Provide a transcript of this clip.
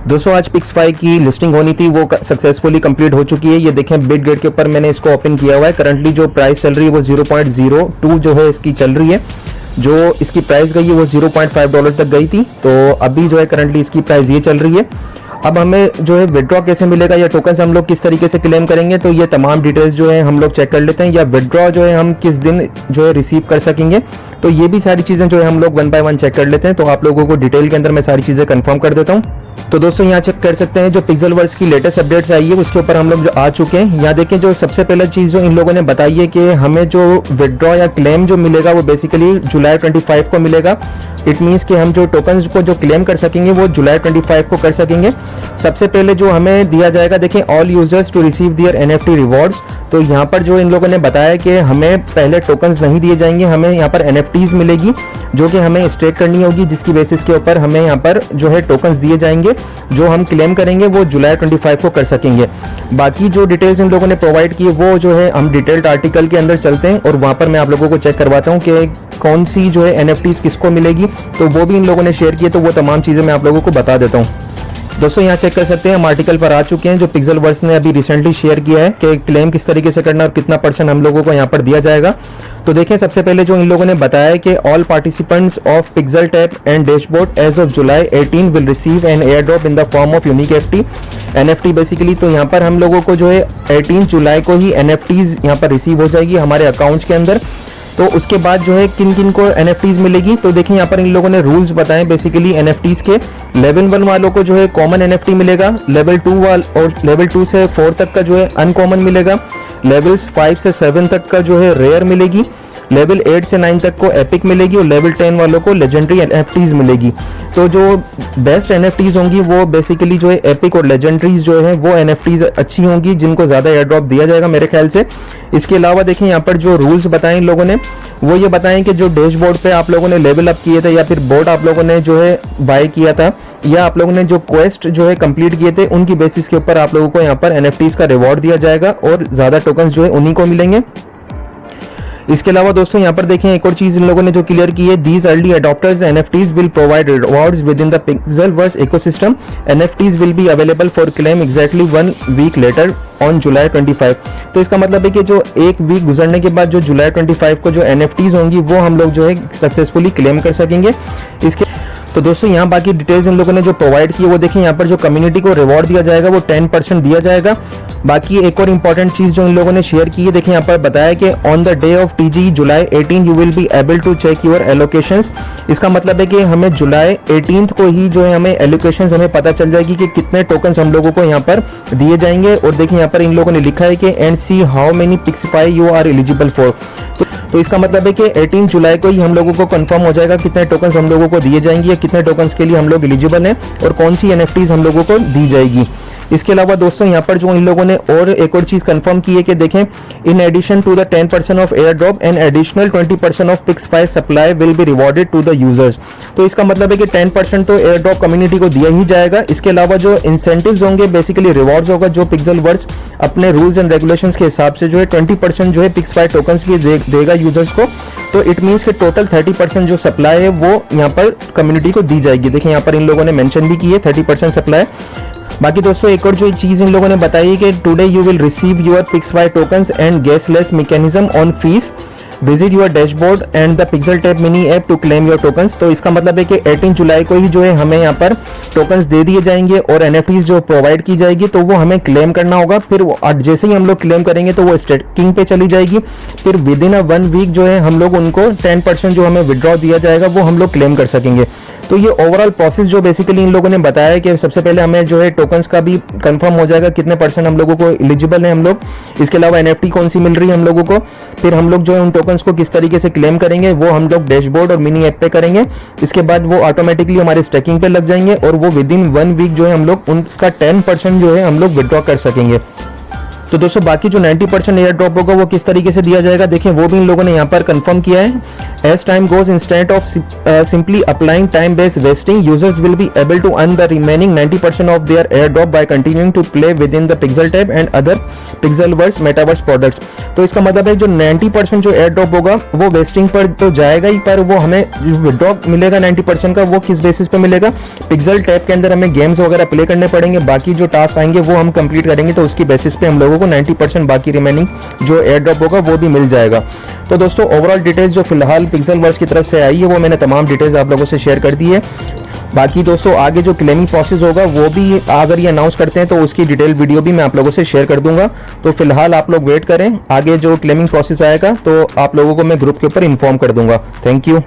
दोस्तों आज पिक्स5 की लिस्टिंग होनी थी, वो सक्सेसफुली कंप्लीट हो चुकी है। ये देखें बिटगेट के ऊपर मैंने इसको ओपन किया हुआ है। करंटली जो प्राइस चल रही है वो 0.02 जो है इसकी चल रही है। जो इसकी प्राइस गई है वो $0.5 तक गई थी। तो अभी जो है करंटली इसकी प्राइस ये चल रही है। अब हमें जो है विड्रॉ कैसे मिलेगा या टोकन्स हम लोग किस तरीके से क्लेम करेंगे, तो ये तमाम डिटेल्स जो है हम लोग चेक कर लेते हैं। या विड्रॉ जो है हम किस दिन जो है रिसीव कर सकेंगे, तो ये भी सारी चीज़ें जो है हम लोग वन बाय वन चेक कर लेते हैं। तो आप लोगों को डिटेल के अंदर मैं सारी चीज़ें कंफर्म कर देता हूँ। तो दोस्तों यहाँ चेक कर सकते हैं जो पिक्सेलवर्स की लेटेस्ट अपडेट्स आई है उसके ऊपर हम लोग जो आ चुके हैं। यहाँ देखें जो सबसे पहले चीज़ जो इन लोगों ने बताई है कि हमें जो विड्रॉ या क्लेम जो मिलेगा वो बेसिकली जुलाई 25 को मिलेगा। इट मीन्स कि हम जो टोकन्स को जो क्लेम कर सकेंगे वो जुलाई 25 को कर सकेंगे। सबसे पहले जो हमें दिया जाएगा, देखें all users to receive their NFT rewards. तो यहाँ पर जो इन लोगों ने बताया कि हमें पहले टोकन्स नहीं दिए जाएंगे, हमें यहाँ पर NFTs मिलेगी जो कि हमें स्टेक करनी होगी, जिसकी बेसिस के ऊपर हमें यहाँ पर जो है टोकन्स दिए जाएंगे। जो हम क्लेम करेंगे वो जुलाई 25 को कर सकेंगे। बाकी जो डिटेल्स इन लोगों ने प्रोवाइड की वो जो है हम डिटेल्ड आर्टिकल के अंदर चलते हैं और वहाँ पर मैं आप लोगों को चेक करवाता हूँ कि कौन सी जो है NFTs किसको मिलेगी। तो वो भी इन लोगों ने शेयर किए, तो वो तमाम चीज़ें मैं आप लोगों को बता देता हूँ। दोस्तों यहाँ चेक कर सकते हैं हम आर्टिकल पर आ चुके हैं जो पिक्सेलवर्स ने अभी रिसेंटली शेयर किया है कि क्लेम किस तरीके से करना और कितना % हम लोगों को यहाँ पर दिया जाएगा। तो देखें सबसे पहले जो इन लोगों ने बताया है कि all participants of Pixel Tap and dashboard as of July 18 will receive an airdrop in the form of unique NFT basically. तो यहाँ पर हम लोगों को जो है 18 जुलाई को ही NFTs यहाँ पर रिसीव हो जाएगी हमारे अकाउंट्स के अंदर। तो उसके बाद जो है किन किन को NFTs मिलेगी, तो देखिए यहाँ पर इन लोगों ने रूल्स बताए बेसिकली NFTs के। लेवल 1 वालों को जो है कॉमन NFT मिलेगा, लेवल 2 और लेवल 2 से 4 तक का जो है अनकॉमन मिलेगा, लेवल्स 5 से 7 तक का जो है रेयर मिलेगी, लेवल 8 से 9 तक को एपिक मिलेगी और लेवल 10 वालों को लेजेंडरी NFTs मिलेगी। तो जो बेस्ट NFTs होंगी वो बेसिकली जो है एपिक और लेजेंडरीज जो है वो NFTs अच्छी होंगी, जिनको ज़्यादा एयर ड्रॉप दिया जाएगा मेरे ख्याल से। इसके अलावा देखें यहाँ पर जो रूल्स बताए इन लोगों ने वो ये बताएं कि जो डैशबोर्ड पे आप लोगों ने लेवल अप किए थे या फिर बोर्ड आप लोगों ने जो है बाय किया था या आप लोगों ने जो क्वेस्ट जो है कंप्लीट किए थे, उनकी बेसिस के ऊपर आप लोगों को यहाँ पर NFTs का रिवॉर्ड दिया जाएगा और ज़्यादा टोकन्स जो है उन्हीं को मिलेंगे। इसके अलावा दोस्तों यहाँ पर देखें एक और चीज इन लोगों ने जो क्लियर की है, these early adopters NFTs will provide rewards within the Pixelverse ecosystem. NFTs will be available for claim exactly 1 week later on July 25। तो इसका मतलब है कि जो एक वीक गुजरने के बाद जो जुलाई 25 को जो NFTs होंगी वो हम लोग जो है सक्सेसफुली क्लेम कर सकेंगे। इसके तो दोस्तों यहाँ बाकी डिटेल्स इन लोगों ने जो प्रोवाइड की है वो देखें, यहाँ पर जो कम्युनिटी को रिवॉर्ड दिया जाएगा वो 10% दिया जाएगा। बाकी एक और इंपॉर्टेंट चीज जो इन लोगों ने शेयर की है, देखें यहाँ पर बताया कि on the day of TG July 18 you will be able to check your allocations. इसका मतलब है कि हमें जुलाई 18 को ही जो है हमें एलोकेशंस हमें पता चल जाएगी कि कितने टोकन्स हम लोगों को यहाँ पर दिए जाएंगे। और देखिए यहाँ पर इन लोगों ने लिखा है कि एंड सी हाउ मेनी पिक्स5 यू आर एलिजिबल फॉर। तो इसका मतलब है कि 18 जुलाई को ही हम लोगों को कंफर्म हो जाएगा कितने टोकन्स हम लोगों को दिए जाएंगे या कितने टोकन्स के लिए हम लोग एलिजिबल हैं और कौन सी NFTs हम लोगों को दी जाएगी। इसके अलावा दोस्तों यहाँ पर जो इन लोगों ने और एक और चीज कंफर्म की है कि देखें, in addition to the 10% of airdrop and additional 20% of पिक्स5 supply will be rewarded to the users. तो इसका मतलब है कि 10% तो एयर ड्रॉप कम्युनिटी को दिया ही जाएगा। इसके अलावा जो इंसेंटिव्स होंगे बेसिकली रिवॉर्ड्स होगा जो पिक्सेलवर्स अपने रूल्स एंड रेगुलेशंस के हिसाब से जो है 20% जो है पिक्स5 टोकन्स भी देगा यूजर्स को। तो इट मीन्स कि टोटल 30% जो सप्लाई है वो यहाँ पर कम्युनिटी को दी जाएगी। देखिए यहाँ पर इन लोगों ने मेंशन भी की है 30% सप्लाई। बाकी दोस्तों एक और जो चीज इन लोगों ने बताई है कि today you will receive your पिक्स5 tokens and gasless mechanism on fees, visit your dashboard and the Pixel Tap mini app to claim your tokens. तो इसका मतलब है कि 18 जुलाई को ही जो है हमें यहाँ पर टोकन्स दे दिए जाएंगे और NFTs जो प्रोवाइड की जाएगी तो वो हमें क्लेम करना होगा। फिर जैसे ही हम लोग क्लेम करेंगे तो वो स्टेकिंग पे चली जाएगी। फिर विद इन 1 वीक जो है हम लोग उनको 10% जो हमें विड्रॉ दिया जाएगा वो हम लोग क्लेम कर सकेंगे। तो ये ओवरऑल प्रोसेस जो बेसिकली इन लोगों ने बताया है कि सबसे पहले हमें जो है टोकन्स का भी कंफर्म हो जाएगा कितने % हम लोगों को एलिजिबल है हम लोग। इसके अलावा NFT कौन सी मिल रही है हम लोगों को। फिर हम लोग जो है उन टोकन्स को किस तरीके से क्लेम करेंगे वो हम लोग डैशबोर्ड और मिनी ऐप पे करेंगे। इसके बाद वो ऑटोमेटिकली हमारे स्टेकिंग पे लग जाएंगे और वो विद इन 1 वीक जो है हम लोग उनका 10% जो है हम लोग विड्रॉ कर सकेंगे। तो दोस्तों बाकी जो 90% एयर ड्रॉप होगा वो किस तरीके से दिया जाएगा, देखें वो भी इन लोगों ने यहाँ पर कंफर्म किया है। As time goes instead of simply applying time based vesting, users will be able to earn the remaining 90% of their airdrop by continuing to play within the Pixel Tap and other Pixelverse metaverse products. तो इसका मतलब है जो 90% जो air drop होगा वो wasting पर तो जाएगा ही, पर वो हमें विड्रॉ मिलेगा 90% का, वो किस बेसिस पे मिलेगा, पिक्सल टैब के अंदर हमें गेम्स वगैरह प्ले करने पड़ेंगे, बाकी जो टास्क आएंगे वो हम कंप्लीट करेंगे, तो उसकी बेसिस पे हम लोगों को 90% बाकी रिमेनिंग जो एयर ड्रॉप होगा वो भी मिल जाएगा। तो दोस्तों ओवरऑल डिटेल्स जो फिलहाल पिक्सलवर्स की तरफ से आई है वो मैंने तमाम डिटेल्स आप लोगों से शेयर कर दी है। बाकी दोस्तों आगे जो क्लेमिंग प्रोसेस होगा वो भी अगर ये अनाउंस करते हैं तो उसकी डिटेल वीडियो भी मैं आप लोगों से शेयर कर दूंगा। तो फिलहाल आप लोग वेट करें, आगे जो क्लेमिंग प्रोसेस आएगा तो आप लोगों को मैं ग्रुप के ऊपर इन्फॉर्म कर दूंगा। Thank you.